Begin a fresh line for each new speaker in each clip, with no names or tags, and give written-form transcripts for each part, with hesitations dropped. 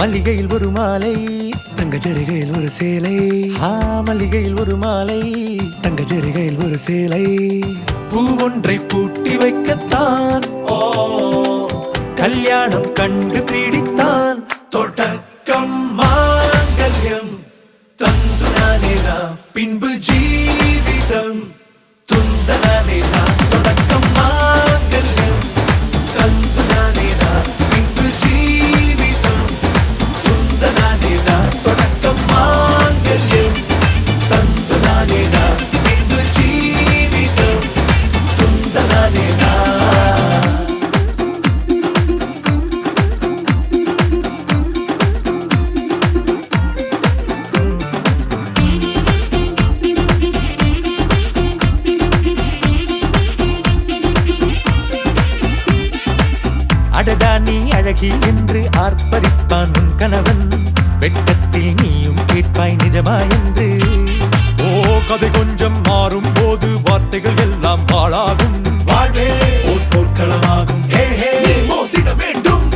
மல்லிகையில் ஒரு மாலை தங்க ஜரிகையில் ஒரு சேலை மல்லிகையில் ஒரு மாலை தங்க ஜரிகையில் ஒரு சேலை பூ ஒன்றை பூட்டி வைக்கத்தான் கல்யாணம் கண்டு பிடித்தான் தொடக்கம் மாங்கல்யம் தந்துனானே நாம் பின்பு ஜீவிதம் துந்தனானே நாம் தொடக்கம் மாங்கல்யம் தந்துனானே நாம் பின்பு ஜீவிதம் துந்தனானே நாம் தொடக்கம் மாங்கல்யம் தந்துனானே நாம் பின்பு ஜீவிதம் துந்தனானே நாம். அடடா நீ அழகி என்று ஆர்ப்பரிப்பான் உன் கணவன் வெட்கத்தில் நீயும் கேட்பாய் நிஜமா என்று கதை கொஞ்சம் மாறும் போது வார்த்தைகள் எல்லாம் பாழாகும் வாழ்வே ஓர் போர்க்களமாகும் நீ மோதிட வேண்டும்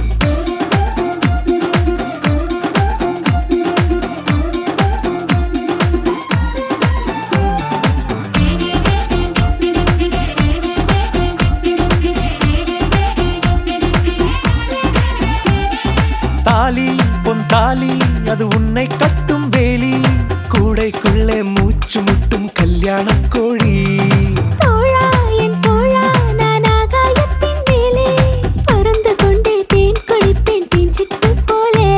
தாலி பொன் தாலி அது உன்னை கட்டும் வேலி கூடைக்குள்ளே மூச்சு முட்டும் கல்யாண கோழி
தோழா என் தோழா நான் ஆகாயத்தின் மேலே பறந்து கொண்டே தேன் குடிப்பேன் தேஞ்சிட்டு போலே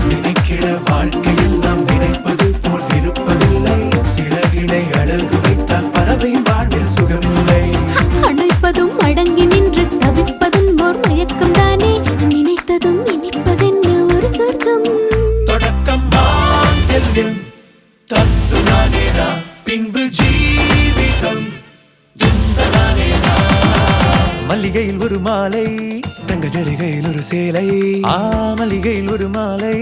நினைக்கிற வாழ்க்கையில் நாம் நினைப்பது போல் இருப்பதில்லை சிறகினை அழகு வைத்தால் பறவை வாழ்வில் சுகமில்லை
அணைப்பதும் அடங்கி நின்று தவிப்பதும் ஓர் மயக்கம் தானே நினைத்ததும் இனிப்பதென்ன ஒரு சொர்க்கம்
தொடக்கம் மாங்கல்யம் தந்துனானே நாம் பின்பு ஜீவிதம் துந்தனானே நாம். மல்லிகையில் ஒரு மாலை தங்க ஜரிகையில் ஒரு சேலை மல்லிகையில் ஒரு மாலை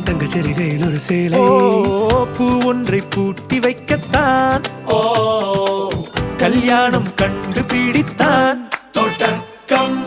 தங்க ஜரிகையில் ஒரு சேலை பூ ஒன்றை பூட்டி வைக்கத்தான் கல்யாணம் கண்டு பிடித்தான் தொடக்கம்